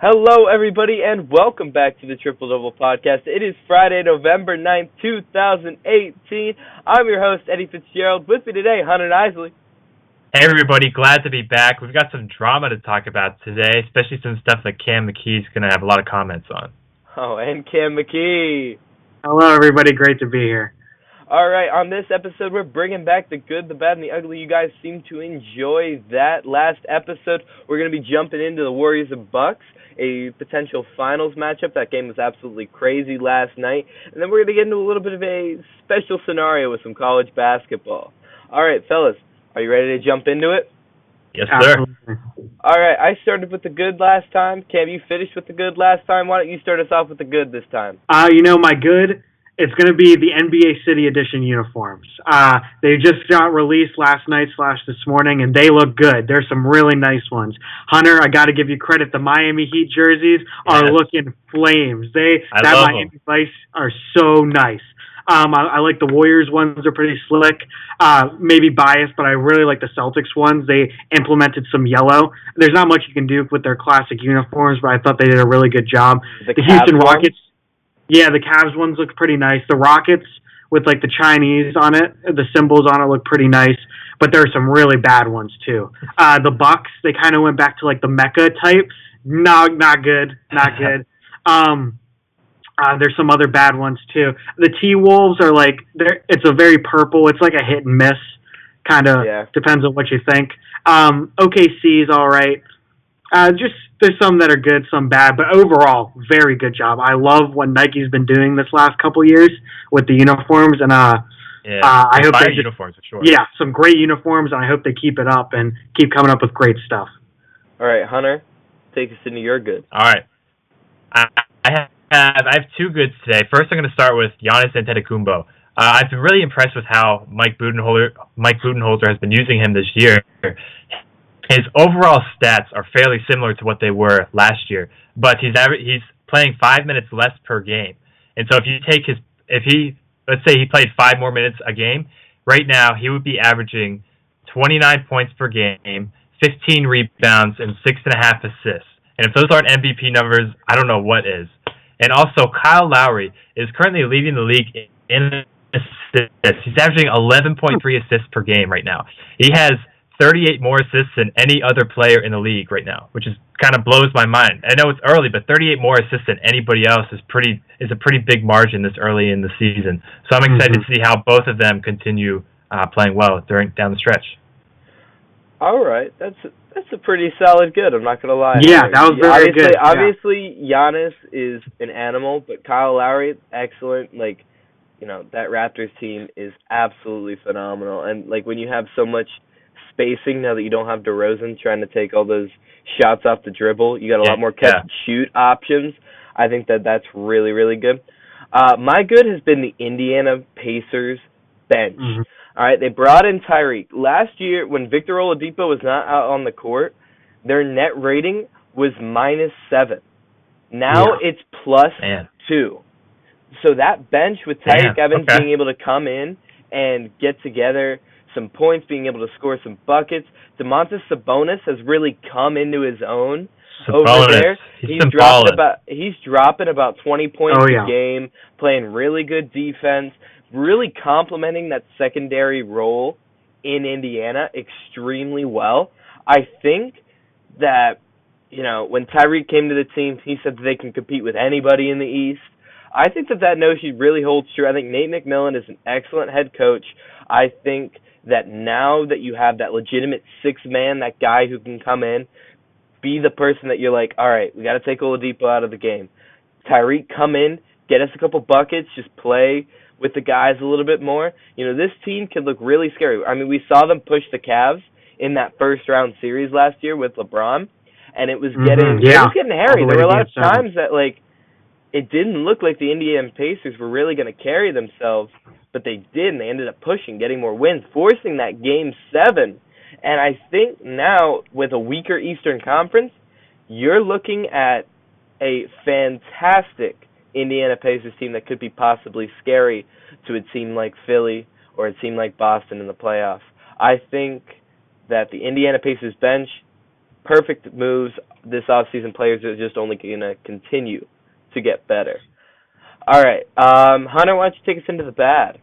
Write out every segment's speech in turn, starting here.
Hello, everybody, and welcome back to the Triple Double Podcast. It is Friday, November 9th, 2018. I'm your host, Eddie Fitzgerald. With me today, Hunter Isley. Hey, everybody. Glad to be back. We've got some drama to talk about today, especially some stuff that Cam McKee's going to have a lot of comments on. Oh, and Cam McKee. Hello, everybody. Great to be here. All right, on this episode, we're bringing back the good, the bad, and the ugly. You guys seem to enjoy that. Last episode, we're going to be jumping into the Warriors and Bucks, a potential finals matchup. That game was absolutely crazy last night. And then we're going to get into a little bit of a special scenario with some college basketball. All right, fellas, are you ready to jump into it? Yes, sir. All right, I started with the good last time. Cam, you finished with the good last time. Why don't you start us off with the good this time? My good, it's going to be the NBA City Edition uniforms. They just got released last night / this morning, and they look good. There's some really nice ones. Hunter, I got to give you credit. The Miami Heat jerseys are looking flames. Miami Vice are so nice. I like the Warriors ones. They're pretty slick. Maybe biased, but I really like the Celtics ones. They implemented some yellow. There's not much you can do with their classic uniforms, but I thought they did a really good job. The Houston Rockets. Yeah, the Cavs ones look pretty nice. The Rockets with like the Chinese on it, the symbols on it look pretty nice. But there are some really bad ones too. The Bucks, they kind of went back to like the Mecca type. No, not good. There's some other bad ones too. The T-Wolves are like, it's a very purple. It's like a hit and miss. Kind of depends on what you think. OKC is all right. There's some that are good, some bad, but overall, very good job. I love what Nike's been doing this last couple years with the uniforms, and I hope they uniforms for sure. Yeah, some great uniforms, and I hope they keep it up and keep coming up with great stuff. All right, Hunter, take us into your good. All right, I have two goods today. First, I'm going to start with Giannis Antetokounmpo. I've been really impressed with how Mike Budenholzer has been using him this year. His overall stats are fairly similar to what they were last year, but he's playing 5 minutes less per game. And so let's say he played 5 more minutes a game, right now he would be averaging 29 points per game, 15 rebounds, and 6.5 assists. And if those aren't MVP numbers, I don't know what is. And also, Kyle Lowry is currently leading the league in assists. He's averaging 11.3 assists per game right now. He has 38 more assists than any other player in the league right now, which kind of blows my mind. I know it's early, but 38 more assists than anybody else is a pretty big margin this early in the season. So I'm excited to see how both of them continue playing well down the stretch. All right, that's a pretty solid good. I'm not gonna lie. Yeah, that was very good. Obviously, Giannis is an animal, but Kyle Lowry, excellent. That Raptors team is absolutely phenomenal. And when you have so much spacing now that you don't have DeRozan trying to take all those shots off the dribble, you got a lot more catch and shoot options. I think that's really, really good. My good has been the Indiana Pacers bench. Mm-hmm. All right, they brought in Tyreek. Last year, when Victor Oladipo was not out on the court, their net rating was -7. Now it's +2. So that bench with Tyreek Evans being able to come in and get together some points, being able to score some buckets. Domantas Sabonis has really come into his own over there. He's dropping about 20 points a game, playing really good defense, really complementing that secondary role in Indiana extremely well. I think that, when Tyreek came to the team, he said that they can compete with anybody in the East. I think that notion really holds true. I think Nate McMillan is an excellent head coach. I think that now that you have that legitimate sixth man, that guy who can come in, be the person that you're like, all right, we got to take Oladipo out of the game. Tyreek, come in, get us a couple buckets, just play with the guys a little bit more. This team could look really scary. I mean, we saw them push the Cavs in that first-round series last year with LeBron, and it was getting hairy. There were a lot of times that, it didn't look like the Indiana Pacers were really going to carry themselves, but they did, and they ended up pushing, getting more wins, forcing that Game 7. And I think now, with a weaker Eastern Conference, you're looking at a fantastic Indiana Pacers team that could be possibly scary to a team like Philly or a team like Boston in the playoffs. I think that the Indiana Pacers bench perfect moves this offseason. Players are just only going to continue to get better. All right, Hunter, why don't you take us into the bad?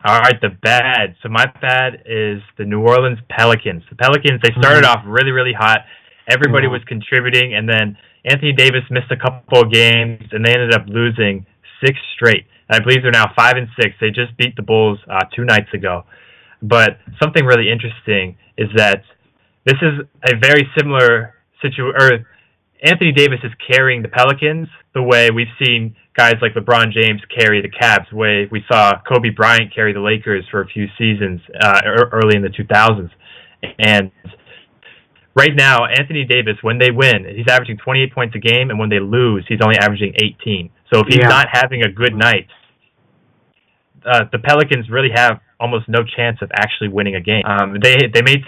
All right, the bad. So my bad is the New Orleans Pelicans. The Pelicans, they started off really, really hot. Everybody was contributing, and then Anthony Davis missed a couple of games, and they ended up losing 6 straight. And I believe they're now 5-6. They just beat the Bulls 2 nights ago. But something really interesting is that this is a very similar situation. Anthony Davis is carrying the Pelicans the way we've seen guys like LeBron James carry the Cavs, the way we saw Kobe Bryant carry the Lakers for a few seasons early in the 2000s. And right now, Anthony Davis, when they win, he's averaging 28 points a game, and when they lose, he's only averaging 18. So if he's not having a good night, the Pelicans really have almost no chance of actually winning a game. They made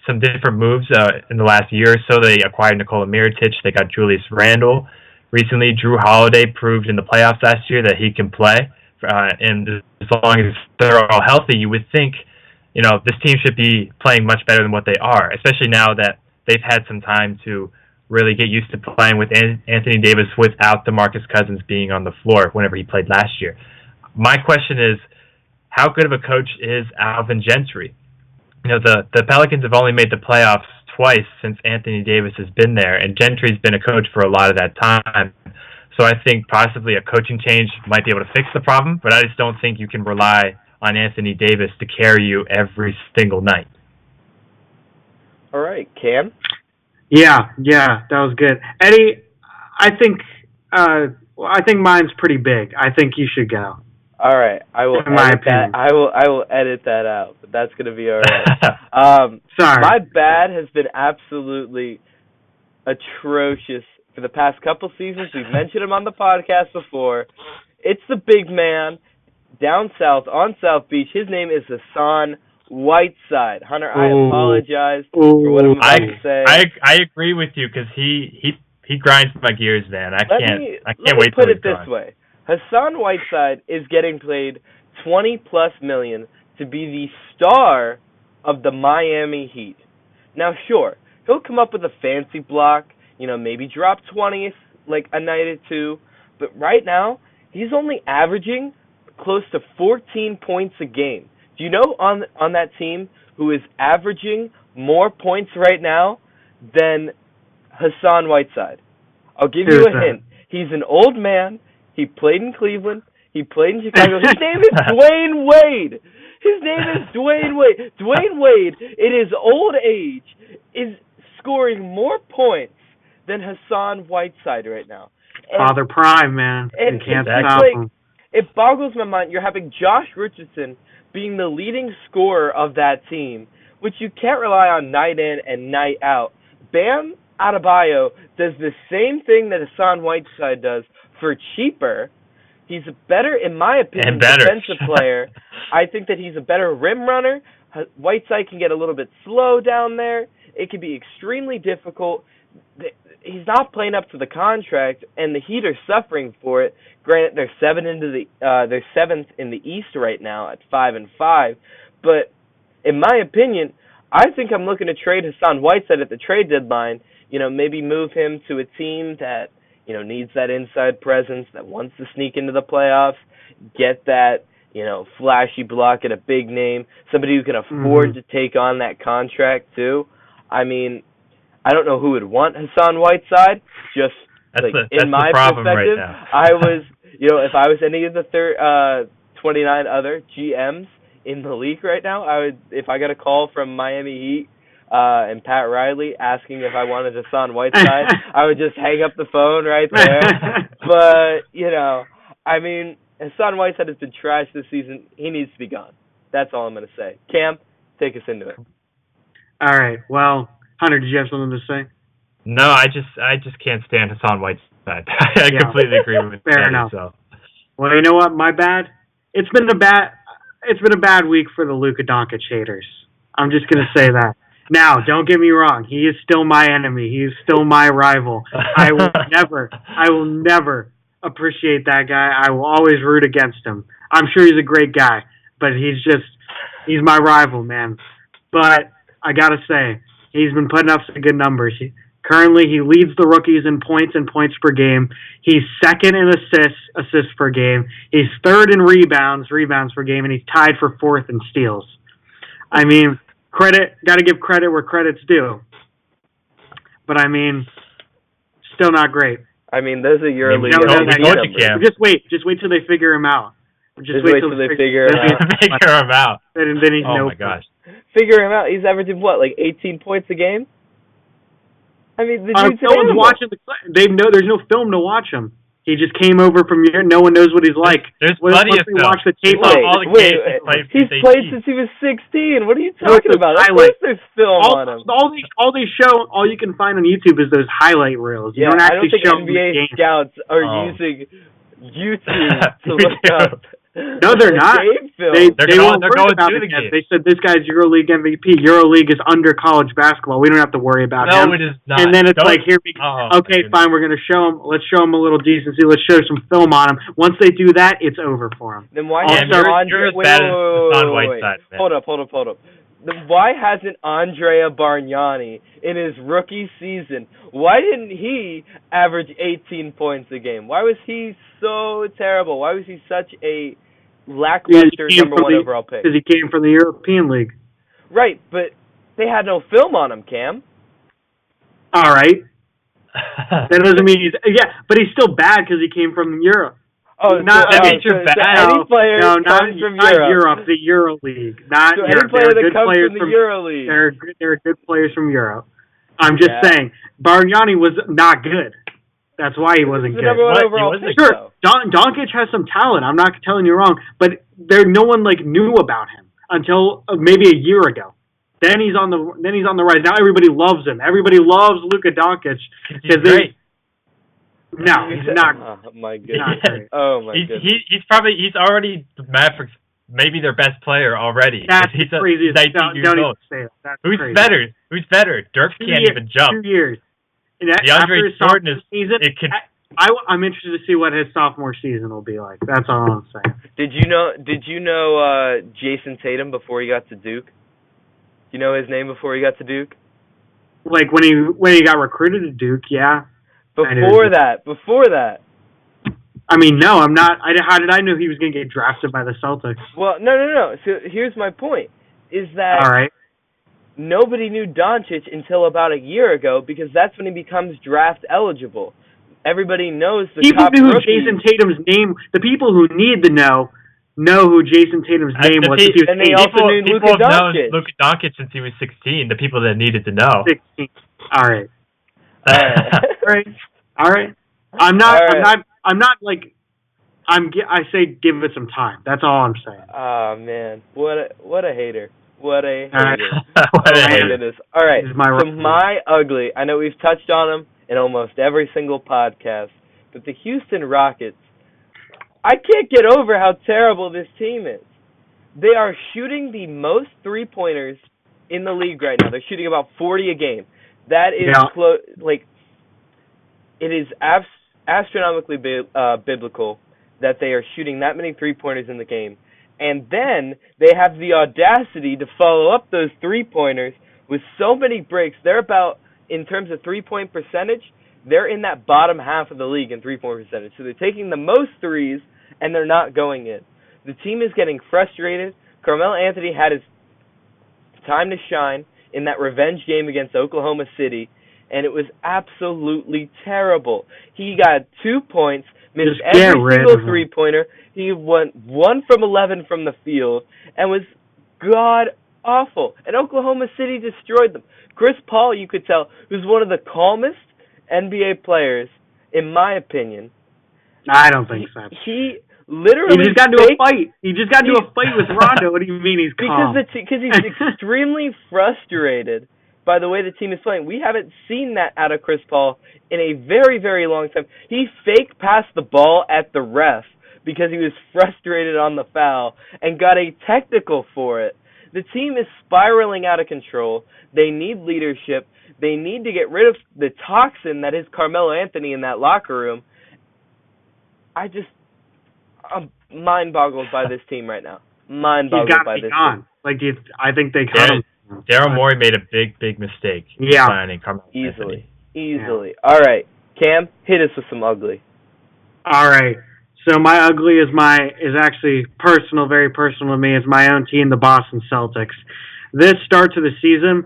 some different moves in the last year or so. They acquired Nikola Mirotic. They got Julius Randle. Recently, Drew Holiday proved in the playoffs last year that he can play. And as long as they're all healthy, you would think, this team should be playing much better than what they are, especially now that they've had some time to really get used to playing with Anthony Davis without DeMarcus Cousins being on the floor whenever he played last year. My question is, how good of a coach is Alvin Gentry? The Pelicans have only made the playoffs twice since Anthony Davis has been there, and Gentry's been a coach for a lot of that time. So I think possibly a coaching change might be able to fix the problem, but I just don't think you can rely on Anthony Davis to carry you every single night. All right, Cam? Yeah, that was good. Eddie, I think mine's pretty big. I think you should go. All right, I will edit that. I will edit that out, but that's going to be all right. Sorry. My bad has been absolutely atrocious for the past couple seasons. We've mentioned him on the podcast before. It's the big man down south on South Beach. His name is Hassan Whiteside. Hunter, I apologize for what I'm about to say. I agree with you because he grinds my gears, man. I can't wait to put it this way. Hassan Whiteside is getting paid $20+ million to be the star of the Miami Heat. Now, sure, he'll come up with a fancy block, maybe drop 20 like a night or two, but right now he's only averaging close to 14 points a game. Do you know on that team who is averaging more points right now than Hassan Whiteside? I'll give you a hint. He's an old man. He played in Cleveland. He played in Chicago. His name is Dwayne Wade. Dwayne Wade, in his old age, is scoring more points than Hassan Whiteside right now. Father Prime, man. You can't stop him. It boggles my mind. You're having Josh Richardson being the leading scorer of that team, which you can't rely on night in and night out. Bam Adebayo does the same thing that Hassan Whiteside does for cheaper. He's a better, in my opinion, defensive player. I think that he's a better rim runner. Whiteside can get a little bit slow down there. It can be extremely difficult. He's not playing up to the contract, and the Heat are suffering for it. Granted, they're seventh in the East right now at 5-5. But in my opinion, I think I'm looking to trade Hassan Whiteside at the trade deadline. Maybe move him to a team that needs that inside presence, that wants to sneak into the playoffs, get that flashy block at a big name, somebody who can afford to take on that contract too. I mean, I don't know who would want Hassan Whiteside. Just in my perspective, right, I was, if I was any of the 29 other GMs in the league right now, if I got a call from Miami Heat and Pat Riley asking if I wanted Hassan Whiteside, I would just hang up the phone right there. But I mean, Hassan Whiteside has been trash this season. He needs to be gone. That's all I'm going to say. Cam, take us into it. All right. Well, Hunter, did you have something to say? No, I just can't stand Hassan Whiteside. I completely agree with Fair enough. So. Well, you know what? My bad. It's been a bad week for the Luka Doncic haters. I'm just going to say that. Now, don't get me wrong. He is still my enemy. He is still my rival. I will never appreciate that guy. I will always root against him. I'm sure he's a great guy, but he's my rival, man. But I got to say, He's been putting up some good numbers. Currently, he leads the rookies in points and points per game. He's second in assists per game. He's third in rebounds per game, and he's tied for fourth in steals. I mean, got to give credit where credit's due. But I mean, still not great. I mean, those are EuroLeague numbers. Just wait till they figure him out. Just wait till they figure him out. Figure him out. Then he's my gosh. Figure him out. He's averaging what, like 18 points a game? I mean, the dude's no one's watching. There's no film to watch him. He just came over from here. No one knows what he's like. There's plenty of film. Watch the tape wait. He's played since he was 16. What are you talking about? Of course there's film on him. All you can find on YouTube is those highlight reels. You don't actually show NBA scouts are using YouTube to look up. No, they're not. They weren't worried about it yet. They said this guy's EuroLeague MVP. EuroLeague is under college basketball. We don't have to worry about him. No, it is not. And then it's okay, fine. We're going to show him. Let's show him a little decency. Let's show some film on him. Once they do that, it's over for him. Then why? You're as bad as Hassan Whiteside. Hold up. Then why hasn't Andrea Bargnani in his rookie season? Why didn't he average 18 points a game? Why was he so terrible? Why was he such a lackluster number one overall pick? Because he came from the European League. Right, but they had no film on him, Cam. All right. That doesn't mean but he's still bad because he came from Europe. Oh, not any player comes from Europe, the EuroLeague, not so Europe. Any player that comes from the EuroLeague. There are good players from Europe. I'm just saying, Bargnani was not good. That's why he wasn't good. Number one overall pick, sure, Doncic has some talent. I'm not telling you wrong, but no one knew about him until maybe a year ago. Then he's on the rise. Now everybody loves him. Everybody loves Luka Doncic because great. No, he's not. Oh my goodness. Oh my goodness. He's already the Mavericks, maybe their best player already. That's he's crazy. Don't even say that. That's Who's crazy. better? Who's better? Dirk can't even jump. 2 years. DeAndre Jordan is. I'm interested to see what his sophomore season will be like. That's all I'm saying. Did you know Jason Tatum before he got to Duke? Do you know his name before he got to Duke? Like when he got recruited to Duke, yeah. Before that. I mean, no, I'm not. How did I know he was going to get drafted by the Celtics? Well, no. So here's my point: is that all right? Nobody knew Doncic until about a year ago because that's when he becomes draft eligible. Everybody knows the people top knew rookie. Jason Tatum's name. The people who need to know who Jason Tatum's name was. And they also knew Luka Doncic. Luka Doncic since he was 16. The people that needed to know. 16. All right. All right. I say give it some time. That's all I'm saying. Oh man, what a hater. What a hater. What a hater. Goodness. All right. So my ugly. I know we've touched on him in almost every single podcast, but the Houston Rockets. I can't get over how terrible this team is. They are shooting the most 3-pointers in the league right now. They're shooting about 40 a game. That is it is astronomically biblical that they are shooting that many 3-pointers in the game. And then they have the audacity to follow up those 3-pointers with so many breaks. They're about, in terms of 3-point percentage, they're in that bottom half of the league in 3-point percentage. So they're taking the most threes, and they're not going in. The team is getting frustrated. Carmelo Anthony had his time to shine in that revenge game against Oklahoma City, and it was absolutely terrible. He got 2 points, missed every single 3-pointer. He went 1 from 11 from the field and was god-awful. And Oklahoma City destroyed them. Chris Paul, you could tell, was one of the calmest NBA players, in my opinion. I don't think so. He literally... He just got into a fight. He just got into a fight with Rondo. What do you mean he's calm? Because he's extremely frustrated by the way the team is playing. We haven't seen that out of Chris Paul in a very, very long time. He fake passed the ball at the ref because he was frustrated on the foul and got a technical for it. The team is spiraling out of control. They need leadership. They need to get rid of the toxin that is Carmelo Anthony in that locker room. I'm mind-boggled by this team right now. Mind-boggled by this team. I think they cut him. Daryl Morey made a big mistake signing Carmelo Anthony. Easily. All right, Cam, hit us with some ugly. All right. So my ugly is actually personal, very personal to me. It's my own team, the Boston Celtics. This start to the season,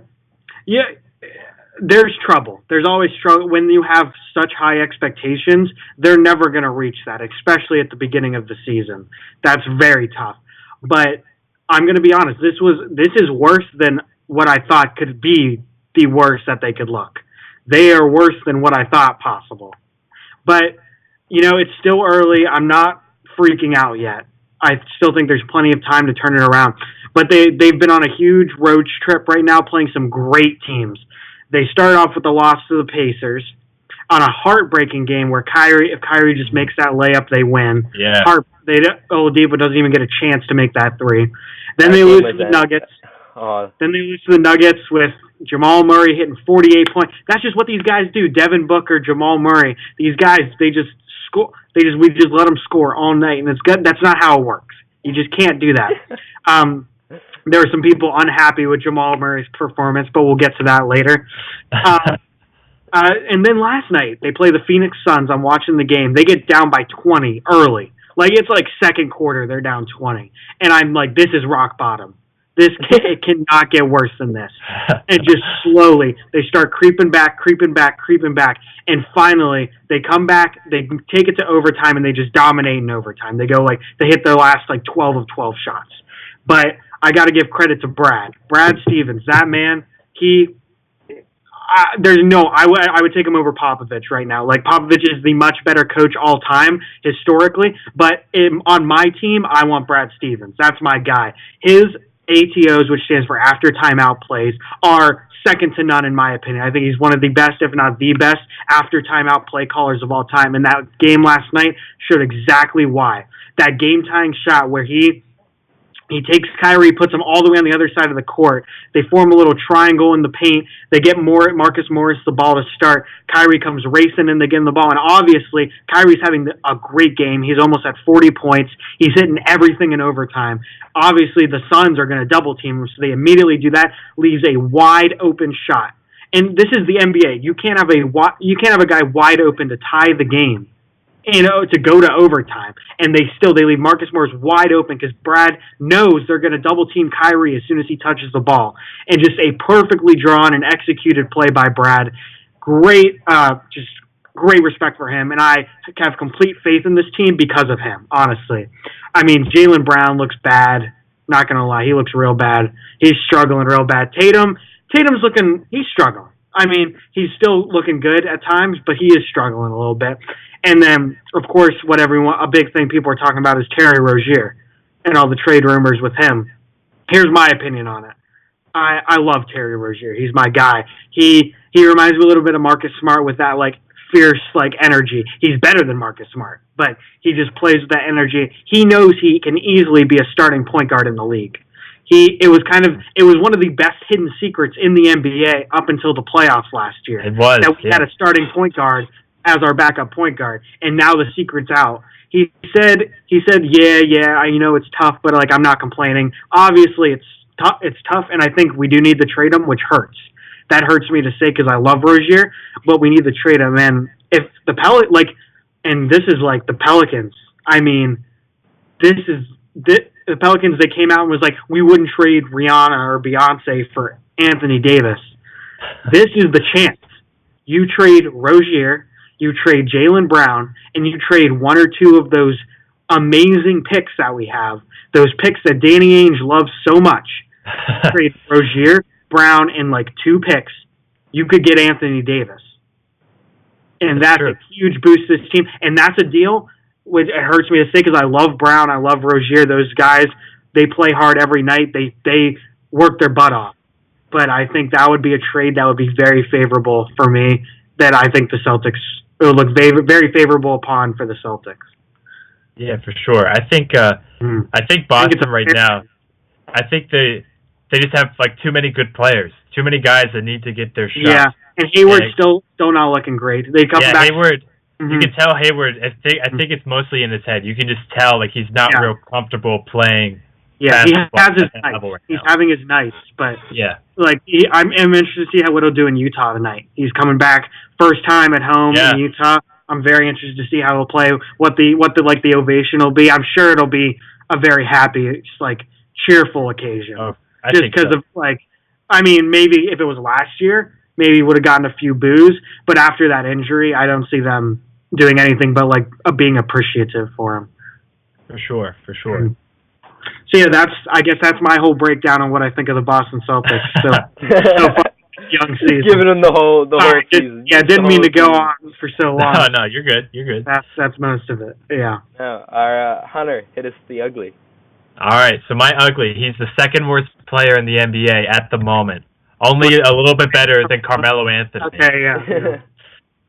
there's trouble. There's always trouble when you have such high expectations. They're never going to reach that, especially at the beginning of the season. That's very tough. But I'm going to be honest. This is worse than what I thought could be the worst that they could look. They are worse than what I thought possible. But it's still early. I'm not freaking out yet. I still think there's plenty of time to turn it around. But they've been on a huge road trip right now, playing some great teams. They started off with the loss to the Pacers on a heartbreaking game where if Kyrie just makes that layup, they win. Yeah. Oladipo doesn't even get a chance to make that three. Then they lose to the Nuggets. Then they lose to the Nuggets with Jamal Murray hitting 48 points. That's just what these guys do. Devin Booker, Jamal Murray. These guys, they just score. We just let them score all night, and it's good. That's not how it works. You just can't do that. There were some people unhappy with Jamal Murray's performance, but we'll get to that later. And then last night, they play the Phoenix Suns. I'm watching the game. They get down by 20 early. It's like second quarter, they're down 20. And I'm like, this is rock bottom. It cannot get worse than this. And just slowly, they start creeping back. And finally, they come back, they take it to overtime, and they just dominate in overtime. They hit their last 12 of 12 shots. But I got to give credit to Brad Stevens. That man, I would take him over Popovich right now. Popovich is the much better coach all time historically, but on my team, I want Brad Stevens. That's my guy. His ATOs, which stands for after timeout plays, are second to none in my opinion. I think he's one of the best, if not the best, after timeout play callers of all time. And that game last night showed exactly why. That game-tying shot where he takes Kyrie, puts him all the way on the other side of the court. They form a little triangle in the paint. They get Marcus Morris the ball to start. Kyrie comes racing in to get him the ball. And obviously, Kyrie's having a great game. He's almost at 40 points. He's hitting everything in overtime. Obviously, the Suns are going to double team him, so they immediately do that. Leaves a wide open shot. And this is the NBA. You can't have a guy wide open to tie the game. To go to overtime. And they leave Marcus Morris wide open because Brad knows they're going to double team Kyrie as soon as he touches the ball. And just a perfectly drawn and executed play by Brad. Great respect for him. And I have complete faith in this team because of him, honestly. I mean, Jaylen Brown looks bad. Not going to lie. He looks real bad. He's struggling real bad. Tatum's he's struggling. I mean, he's still looking good at times, but he is struggling a little bit. And then, of course, a big thing people are talking about is Terry Rozier and all the trade rumors with him. Here's my opinion on it. I love Terry Rozier. He's my guy. He reminds me a little bit of Marcus Smart with that fierce energy. He's better than Marcus Smart, but he just plays with that energy. He knows he can easily be a starting point guard in the league. It was one of the best hidden secrets in the NBA up until the playoffs last year. It was. That we had a starting point guard as our backup point guard, and now the secret's out. He said, it's tough, but I'm not complaining. Obviously, it's tough, and I think we do need to trade him, which hurts. That hurts me to say because I love Rozier, but we need to trade him. And if the Pelicans. I mean, the Pelicans. They came out and was we wouldn't trade Rihanna or Beyonce for Anthony Davis. This is the chance. You trade Rozier. You trade Jaylen Brown, and you trade one or two of those amazing picks that we have, those picks that Danny Ainge loves so much. Trade Rozier, Brown, and 2 picks. You could get Anthony Davis. And that's a huge boost to this team. And that's a deal, which it hurts me to say because I love Brown, I love Rozier. Those guys, they play hard every night. They work their butt off. But I think that would be a trade that would be very favorable for me, that I think the Celtics – it would look very favorable upon for the Celtics. Yeah, for sure. I think Boston right now, I think they just have too many good players, too many guys that need to get their shot. Yeah, and Hayward's still not looking great. They come back. Hayward. Mm-hmm. You can tell Hayward. I think it's mostly in his head. You can just tell he's not real comfortable playing Yeah, he has his at that nights. level right He's now. having his nights, but Yeah. like I'm interested to see what he'll do in Utah tonight. He's coming back first time at home in Utah. I'm very interested to see how he'll play. What the ovation will be. I'm sure it'll be a very happy, just like cheerful occasion. Oh, just because of like, I mean, maybe if it was last year, maybe he would have gotten a few boos. But after that injury, I don't see them doing anything but like being appreciative for him. For sure. Mm-hmm. So yeah, I guess that's my whole breakdown on what I think of the Boston Celtics. So far, young season. Giving them the whole season. Didn't mean to go on for so long. No, you're good. That's most of it. Yeah. No, our Hunter, hit us the ugly. All right, so my ugly, he's the second worst player in the NBA at the moment. Only a little bit better than Carmelo Anthony. Okay, yeah.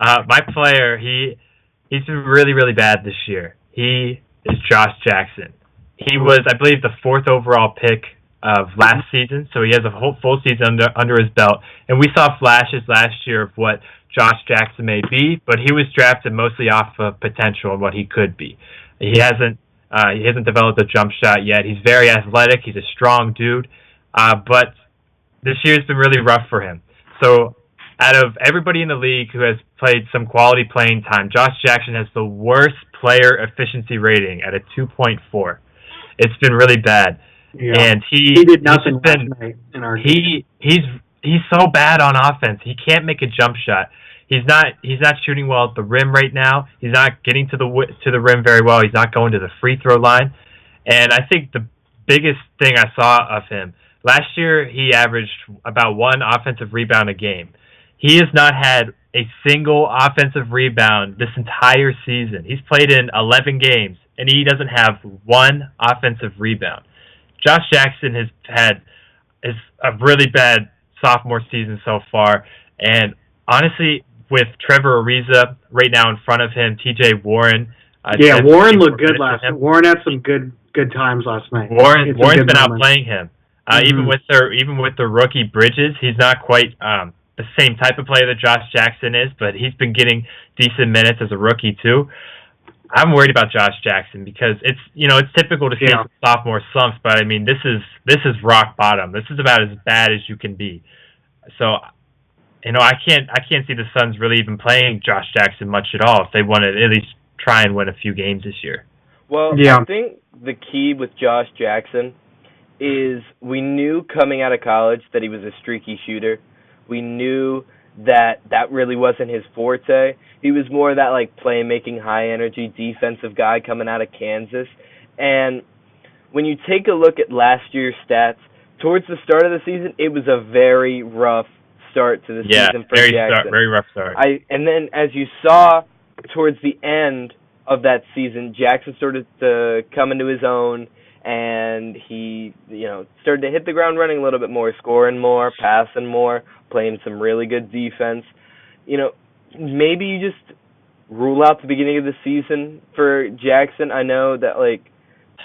My player, he's been really, really bad this year. He is Josh Jackson. He was, I believe, the 4th overall pick of last season, so he has a whole full season under his belt. And we saw flashes last year of what Josh Jackson may be, but he was drafted mostly off of potential and what he could be. He hasn't developed a jump shot yet. He's very athletic. He's a strong dude, but this year's been really rough for him. So out of everybody in the league who has played some quality playing time, Josh Jackson has the worst player efficiency rating at a 2.4. It's been really bad. Yeah. And he did nothing last night in our game. He's so bad on offense. He can't make a jump shot. He's not shooting well at the rim right now. He's not getting to the rim very well. He's not going to the free throw line. And I think the biggest thing I saw of him, last year he averaged about 1 offensive rebound a game. He has not had a single offensive rebound this entire season. He's played in 11 games, and he doesn't have 1 offensive rebound. Josh Jackson has had a really bad sophomore season so far, and honestly, with Trevor Ariza right now in front of him, T.J. Warren. Warren looked good last night. Warren had some good times last night. Warren's been outplaying him. Even with the rookie Bridges, he's not quite the same type of player that Josh Jackson is, but he's been getting decent minutes as a rookie too. I'm worried about Josh Jackson because it's typical to see sophomore slumps, but I mean this is rock bottom. This is about as bad as you can be. So, I can't see the Suns really even playing Josh Jackson much at all if they want to at least try and win a few games this year. Well, I think the key with Josh Jackson is we knew coming out of college that he was a streaky shooter. We knew that really wasn't his forte. He was more that like playmaking, high energy defensive guy coming out of Kansas. And when you take a look at last year's stats, towards the start of the season, it was a very rough start to the season for Jackson. Very rough start. And then as you saw towards the end of that season, Jackson started to come into his own, and he started to hit the ground running a little bit more, scoring more, passing more, playing some really good defense. Maybe you just rule out the beginning of the season for Jackson. I know that like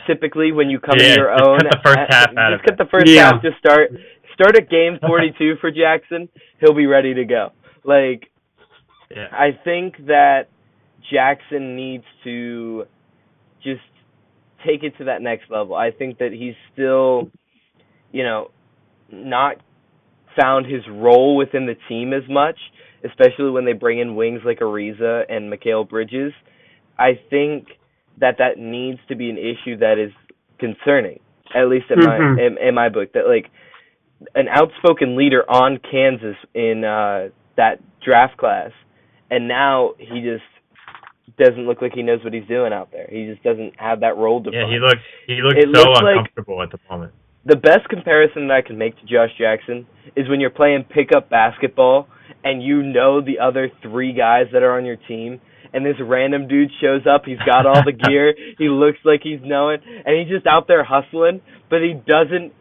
typically when you come in your own, cut the first half out of it. Cut the first half. Just start at game 42 for Jackson. He'll be ready to go. I think that Jackson needs to just take it to that next level. I think that he's still, not found his role within the team as much, especially when they bring in wings like Ariza and Mikal Bridges. I think that needs to be an issue that is concerning, at least in my book. That like an outspoken leader on Kansas in that draft class, and now he just doesn't look like he knows what he's doing out there. He just doesn't have that role defined. Yeah, he looks so uncomfortable at the moment. The best comparison that I can make to Josh Jackson is when you're playing pickup basketball and the other 3 guys that are on your team, and this random dude shows up. He's got all the gear. He looks like he's knowing, and he's just out there hustling, but he doesn't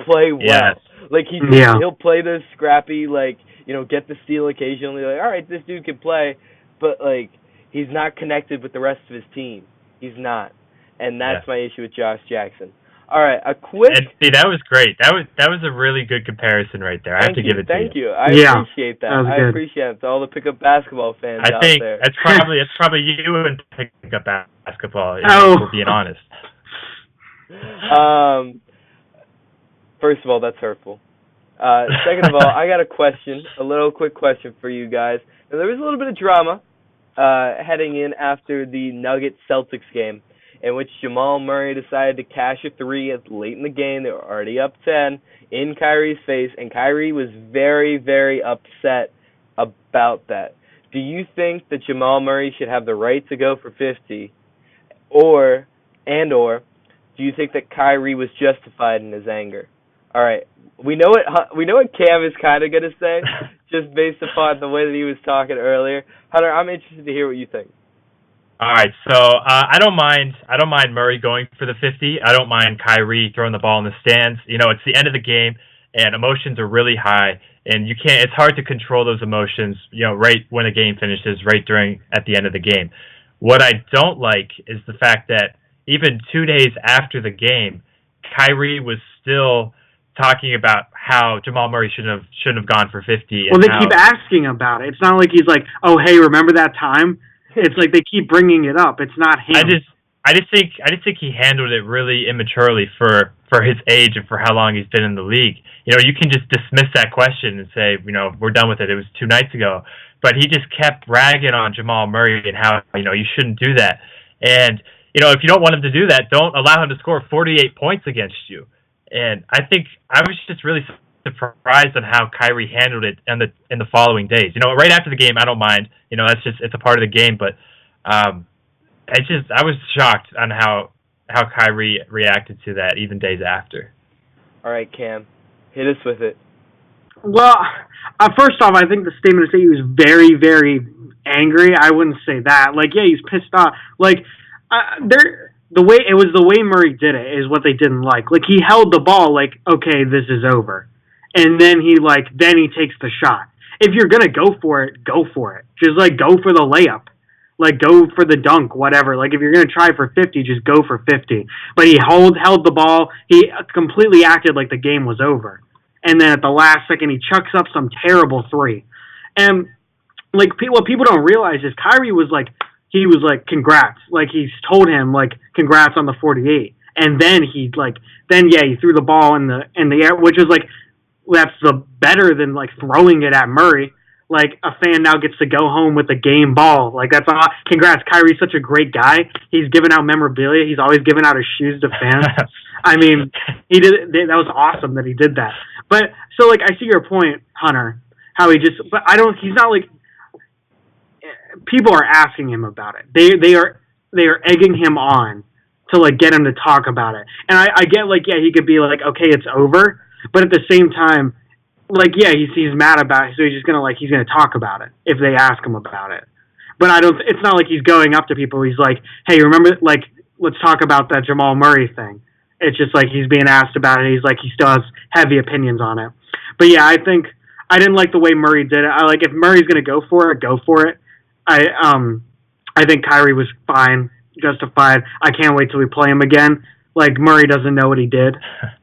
play well. Yes. Like he'll play this scrappy, get the steal occasionally. Like, all right, this dude can play, but he's not connected with the rest of his team. He's not, and that's my issue with Josh Jackson. All right, a quick. And see, that was great. That was a really good comparison right there. I have to give it to you. Thank you. I appreciate that. I appreciate it. To all the pickup basketball fans out there. I think that's probably you and pickup basketball. If we're being honest. First of all, that's hurtful. Second of all, I got a little quick question for you guys. Now, there was a little bit of drama heading in after the Nuggets-Celtics game, in which Jamal Murray decided to cash a three late in the game. They were already up 10 in Kyrie's face, and Kyrie was very, very upset about that. Do you think that Jamal Murray should have the right to go for 50, or do you think that Kyrie was justified in his anger? All right, we know what Cam is kind of gonna say, just based upon the way that he was talking earlier. Hunter, I'm interested to hear what you think. All right, so I don't mind Murray going for the 50. I don't mind Kyrie throwing the ball in the stands. You know, it's the end of the game, and emotions are really high, and it's hard to control those emotions, you know, right when the game finishes, at the end of the game. What I don't like is the fact that even 2 days after the game, Kyrie was still talking about how Jamal Murray shouldn't have gone for 50. Well, they keep asking about it. It's not like he's like, oh, hey, remember that time? It's like they keep bringing it up. It's not him. I just think he handled it really immaturely for his age and for how long he's been in the league. You know, you can just dismiss that question and say, you know, we're done with it. It was 2 nights ago. But he just kept ragging on Jamal Murray and how, you know, you shouldn't do that. And, you know, if you don't want him to do that, don't allow him to score 48 points against you. And I think I was just really surprised on how Kyrie handled it in the following days. You know, right after the game, I don't mind. You know, it's a part of the game. But I was shocked on how Kyrie reacted to that even days after. All right, Cam, hit us with it. Well, first off, I think the statement to say he was very, very angry. I wouldn't say that. Like, yeah, he's pissed off. Like, the way Murray did it is what they didn't like. Like, he held the ball like, okay, this is over, and then he takes the shot. If you're gonna go for it, go for it. Just like go for the layup, like go for the dunk, whatever. Like if you're gonna try for 50, just go for 50. But he held the ball. He completely acted like the game was over, and then at the last second, he chucks up some terrible three. And like what people don't realize is Kyrie was like. He was like, congrats. Like, he's told him, like, congrats on the 48. And then he threw the ball in the air, which is like, that's better than, like, throwing it at Murray. Like, a fan now gets to go home with a game ball. Like, that's all. Congrats. Kyrie's such a great guy. He's giving out memorabilia. He's always giving out his shoes to fans. I mean, that was awesome that he did that. But, so, like, I see your point, Hunter, how he's not, like, people are asking him about it. They are egging him on to like get him to talk about it. And I get like, yeah, he could be like, okay, it's over, but at the same time, like, yeah, he's mad about it, so he's gonna talk about it if they ask him about it. But it's not like he's going up to people. He's like, hey, remember, like, let's talk about that Jamal Murray thing. It's just like he's being asked about it. He's like, he still has heavy opinions on it. But yeah, I didn't like the way Murray did it. I like, if Murray's gonna go for it, go for it. I think Kyrie was fine, justified. I can't wait till we play him again. Like, Murray doesn't know what he did.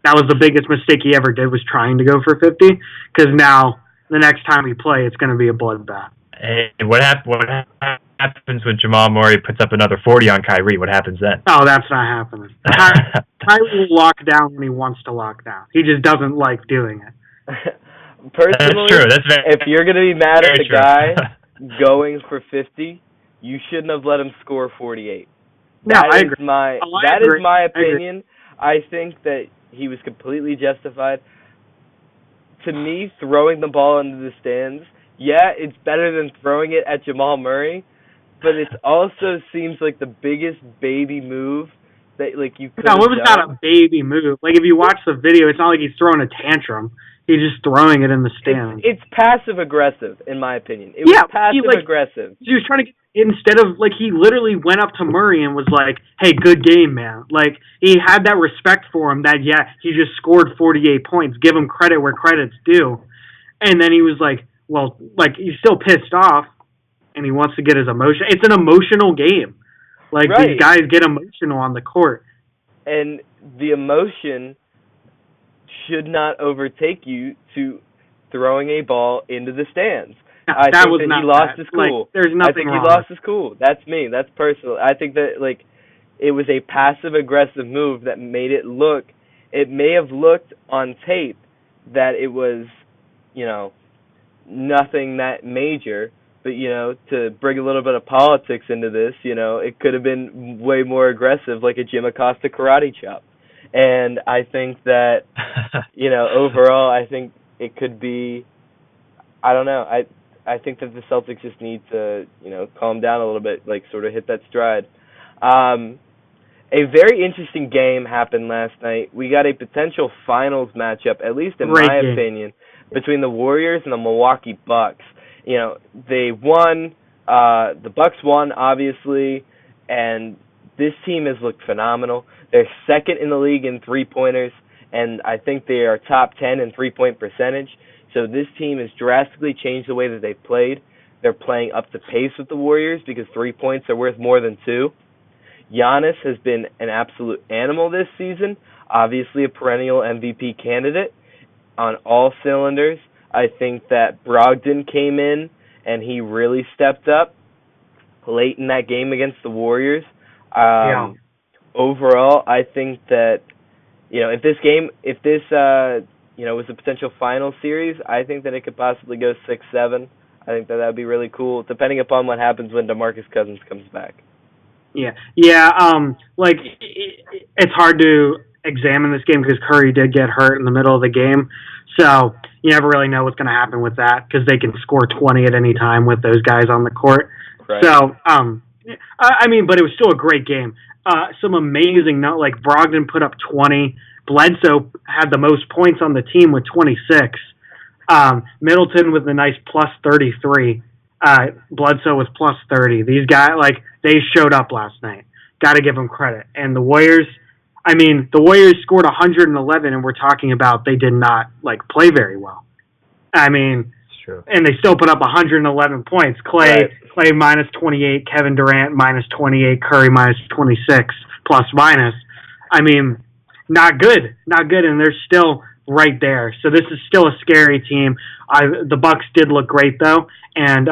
That was the biggest mistake he ever did, was trying to go for 50. Because now, the next time we play, it's going to be a bloodbath. Hey, what happens when Jamal Murray puts up another 40 on Kyrie? What happens then? Oh, that's not happening. Kyrie will lock down when he wants to lock down. He just doesn't like doing it. Personally, that's true. If you're going to be mad at the guy going for 50, you shouldn't have let him score 48. I agree. That is my opinion. I think that he was completely justified. To me, throwing the ball into the stands, yeah, it's better than throwing it at Jamal Murray, but it also seems like the biggest baby move that like you could have done. No, it was not a baby move. Like, if you watch the video, it's not like he's throwing a tantrum. He's just throwing it in the stands. It's passive-aggressive, in my opinion. It was passive-aggressive. He was trying to, instead of, like, he literally went up to Murray and was like, hey, good game, man. Like, he had that respect for him that, yeah, he just scored 48 points. Give him credit where credit's due. And then he was like, well, like, he's still pissed off, and he wants to get his emotion. It's an emotional game. Like, right. These guys get emotional on the court. And the emotion should not overtake you to throwing a ball into the stands. I think that he lost his cool. Like, there's nothing wrong. He lost his cool. That's me. That's personal. I think that, like, it was a passive-aggressive move that made it look it may have looked on tape that it was, nothing that major, but, to bring a little bit of politics into this, it could have been way more aggressive, like a Jim Acosta karate chop. And I think that, overall, I think it could be, I don't know, I think that the Celtics just need to, calm down a little bit, like sort of hit that stride. A very interesting game happened last night. We got a potential finals matchup, at least in my opinion, between the Warriors and the Milwaukee Bucks. They won. The Bucks won, obviously, and this team has looked phenomenal. They're second in the league in three-pointers, and I think they are top 10 in three-point percentage. So this team has drastically changed the way that they've played. They're playing up to pace with the Warriors because 3 points are worth more than 2. Giannis has been an absolute animal this season, obviously a perennial MVP candidate on all cylinders. I think that Brogdon came in and he really stepped up late in that game against the Warriors. Overall, I think that, if this was a potential final series, I think that it could possibly go 6-7. I think that would be really cool, depending upon what happens when DeMarcus Cousins comes back. Yeah. It's hard to examine this game because Curry did get hurt in the middle of the game, so you never really know what's going to happen with that because they can score 20 at any time with those guys on the court. Right. So, but it was still a great game. Some amazing like Brogdon put up 20. Bledsoe had the most points on the team with 26. Middleton with a nice plus 33. Bledsoe was plus 30. These guys, they showed up last night. Got to give them credit. And the Warriors scored 111, and we're talking about they did not, play very well. It's true. And they still put up 111 points. Clay minus 28, Kevin Durant minus 28, Curry minus 26, plus minus. Not good, and they're still right there. So this is still a scary team. The Bucks did look great though, and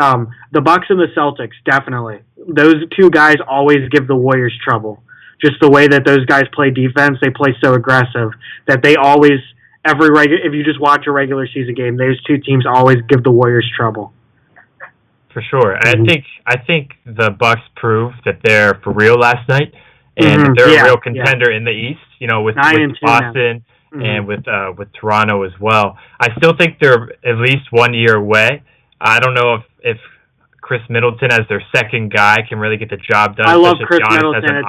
the Bucks and the Celtics definitely. Those two guys always give the Warriors trouble. Just the way that those guys play defense, they play so aggressive that they always if you just watch a regular season game, those two teams always give the Warriors trouble. For sure, and I think the Bucks proved that they're for real last night, and that they're a real contender in the East. With Boston. And with Toronto as well. I still think they're at least 1 year away. I don't know if Chris Middleton as their second guy can really get the job done. I love Chris Middleton.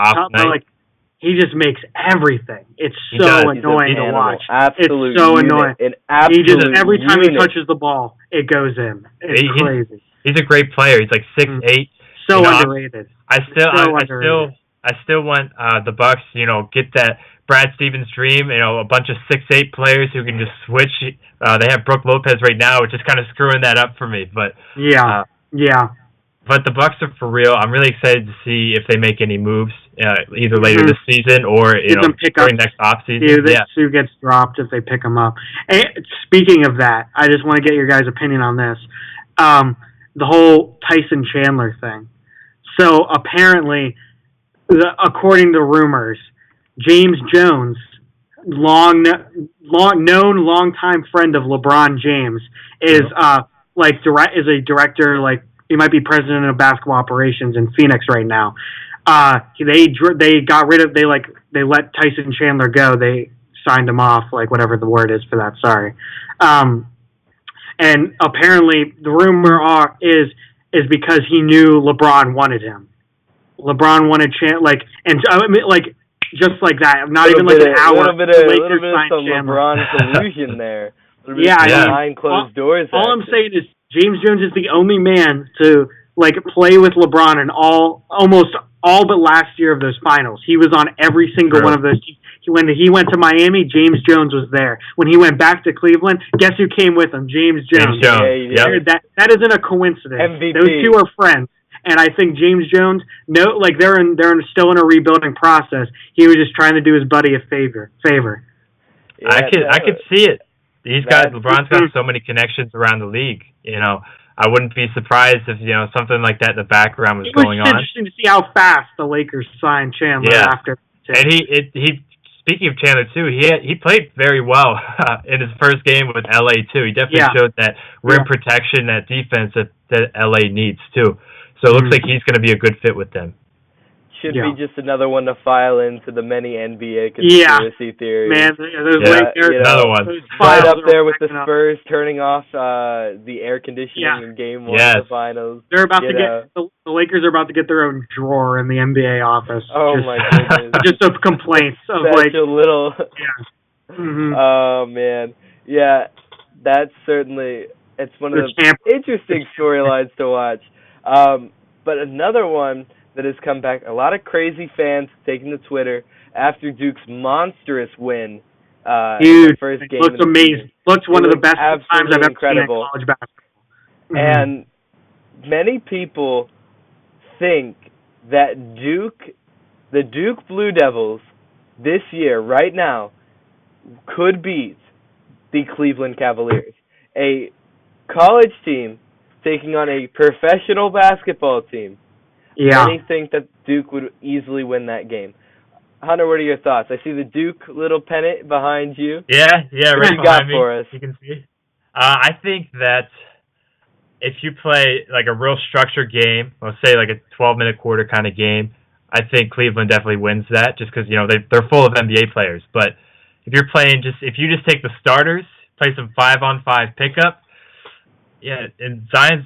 He just makes everything. It's so annoying to watch. Absolute it's so annoying. Every time he touches the ball, it goes in. It's crazy. He's a great player. He's 6'8". So underrated. I still want the Bucks. Get that Brad Stevens dream. A bunch of 6'8" players who can just switch. They have Brook Lopez right now, which is kind of screwing that up for me. But But the Bucks are for real. I'm really excited to see if they make any moves, either later this season or during next offseason. Who gets dropped if they pick them up. And speaking of that, I just want to get your guys' opinion on this. The whole Tyson Chandler thing. So apparently, according to rumors, James Jones, longtime friend of LeBron James, is a director, he might be president of basketball operations in Phoenix right now. They let Tyson Chandler go. They signed him off, whatever the word is for that. Sorry. And apparently the rumor is because he knew LeBron wanted him. LeBron wanted just like that. Not even an hour. A little bit of some LeBron collusion there. Behind closed doors. All I'm saying is James Jones is the only man to play with LeBron in almost all but last year of those finals. He was on every single one of those. When he went to Miami, James Jones was there. When he went back to Cleveland, guess who came with him? James Jones. That isn't a coincidence. MVP. Those two are friends. And I think James Jones, they're still in a rebuilding process. He was just trying to do his buddy a favor. Yeah, I could see it. These guys, LeBron's got so many connections around the league. I wouldn't be surprised if something like that in the background was going on. It was interesting to see how fast the Lakers signed Chandler after. And he speaking of Chandler too, he played very well in his first game with LA too. He definitely showed that rim protection, that defense that LA needs too. So it looks like he's going to be a good fit with them. Should be just another one to file into the many NBA conspiracy theories. Man, another one. Right up there with the Spurs turning off the air conditioning in Game 1 of the finals. They're about to get the Lakers are about to get their own drawer in the NBA office. Oh my goodness! Just of complaints of such a little. Oh man, that's certainly it's one of the interesting storylines to watch. But another one that has come back. A lot of crazy fans taking to Twitter after Duke's monstrous win. In the first game. Looks amazing. Looks one of the best times I've ever seen in college basketball. And many people think that the Duke Blue Devils this year, right now, could beat the Cleveland Cavaliers. A college team taking on a professional basketball team. Many think that Duke would easily win that game. Hunter, what are your thoughts? I see the Duke little pennant behind you. Yeah, right behind me. For us? You can see. I think that if you play like a real structured game, let's say like a 12-minute quarter kind of game, I think Cleveland definitely wins that just because, they're full of NBA players. But if you're playing if you just take the starters, play some 5-on-5 pickup, and Zion's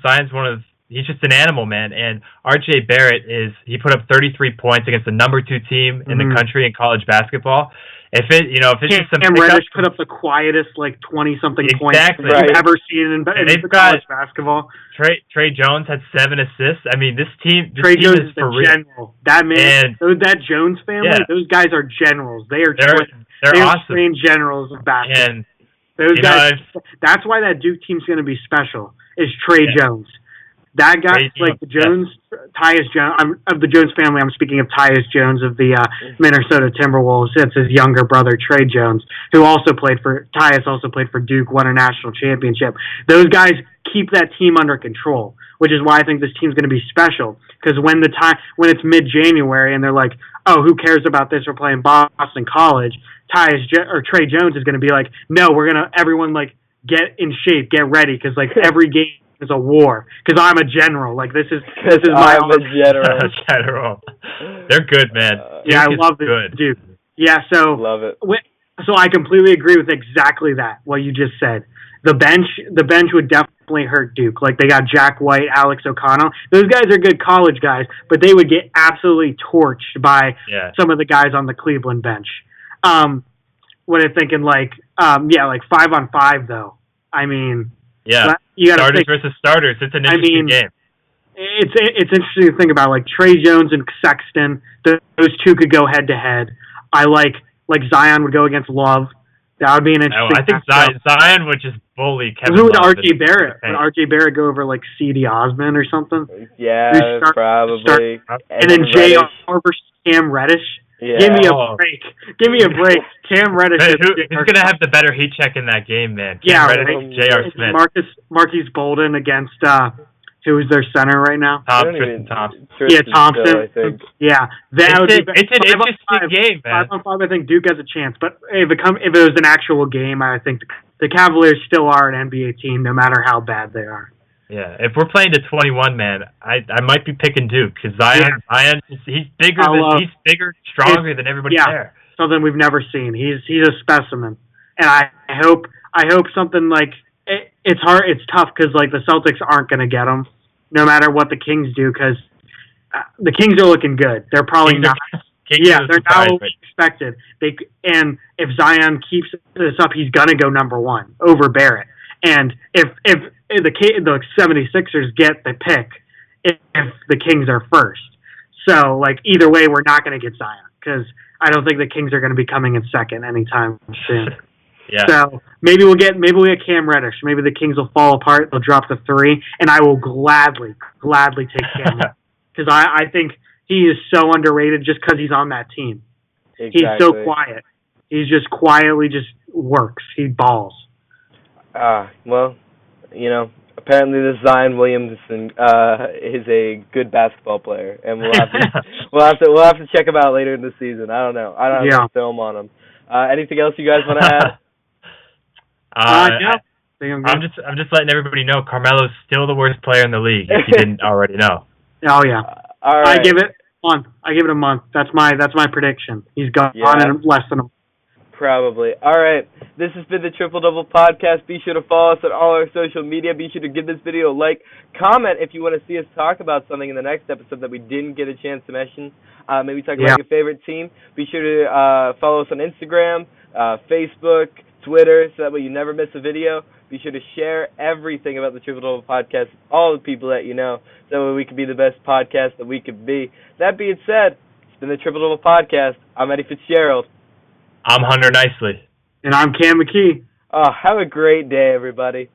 he's just an animal, man. And R.J. Barrett he put up 33 points against the number 2 team in the country in college basketball. If it's just some Cam Reddish put up the quietest 20-something points you've ever seen in college basketball. Trey Jones had 7 assists. I mean, this team Jones is for real. General. That man, that Jones family, those guys are generals. They're awesome. Trained generals of basketball. And those guys. That's why that Duke team's going to be special. Is Trey Jones. That guy, the Jones, Tyus Jones, of the Jones family, I'm speaking of Tyus Jones of the Minnesota Timberwolves. It's his younger brother, Trey Jones, who Tyus also played for Duke, won a national championship. Those guys keep that team under control, which is why I think this team's going to be special. Because when it's mid-January and they're like, oh, who cares about this? We're playing Boston College. Trey Jones is going to be like, no, everyone get in shape, get ready, because every game is a war, because I'm a general. This is my general. They're good, man. I love this Duke. Yeah, so love it. So I completely agree with exactly that. What you just said. The bench would definitely hurt Duke. They got Jack White, Alex O'Connell. Those guys are good college guys, but they would get absolutely torched by some of the guys on the Cleveland bench. What I'm thinking, 5-on-5 though. I mean. Yeah, starters versus starters. It's an interesting game. It's interesting to think about. Trey Jones and Sexton, those two could go head to head. I like Zion would go against Love. That would be an interesting. I think Zion would just bully Kevin. Who would R.J. Barrett? Would R.J. Barrett go over C.D. Osman or something? Yeah, probably. And then J.R. versus Cam Reddish. Yeah. Give me a break. Give me a break. Cam Reddish. Who's going to have the better heat check in that game, man? Cam Reddish, J.R. Smith. Marquise Bolden against who is their center right now? Thompson. Thompson. Yeah, it's an interesting game, man. 5-on-5, I think Duke has a chance. But if it was an actual game, I think the Cavaliers still are an NBA team, no matter how bad they are. Yeah, if we're playing to 21, man, I might be picking Duke because Zion, he's bigger, stronger than everybody there. Something we've never seen. He's a specimen, and I hope something it's hard. It's tough because the Celtics aren't going to get him, no matter what the Kings do, because the Kings are looking good. They're probably not. They're not expected. And if Zion keeps this up, he's going to go number 1 over Barrett. And if the 76ers get the pick, if the Kings are first. So, either way, we're not going to get Zion, because I don't think the Kings are going to be coming in second anytime soon. Yeah. So, maybe we'll get Cam Reddish. Maybe the Kings will fall apart. They'll drop the 3, and I will gladly take Cam Reddish. Because I think he is so underrated just because he's on that team. Exactly. He's so quiet. He's just quietly just works. He balls. Well, apparently this Zion Williamson is a good basketball player, and we'll have to check him out later in the season. I don't know. I don't have any film on him. Anything else you guys want to add? No. I'm just letting everybody know Carmelo's still the worst player in the league. If you didn't already know. Oh yeah. All right. I give it a month. That's my prediction. He's gone in less than a month. Probably. All right. This has been the Triple Double Podcast. Be sure to follow us on all our social media. Be sure to give this video a like. Comment if you want to see us talk about something in the next episode that we didn't get a chance to mention. Maybe talk about your favorite team. Be sure to follow us on Instagram, Facebook, Twitter, so that way you never miss a video. Be sure to share everything about the Triple Double Podcast with all the people that you know, so that way we can be the best podcast that we could be. That being said, it's been the Triple Double Podcast. I'm Eddie Fitzgerald. I'm Hunter Nicely. And I'm Cam McKee. Oh, have a great day, everybody.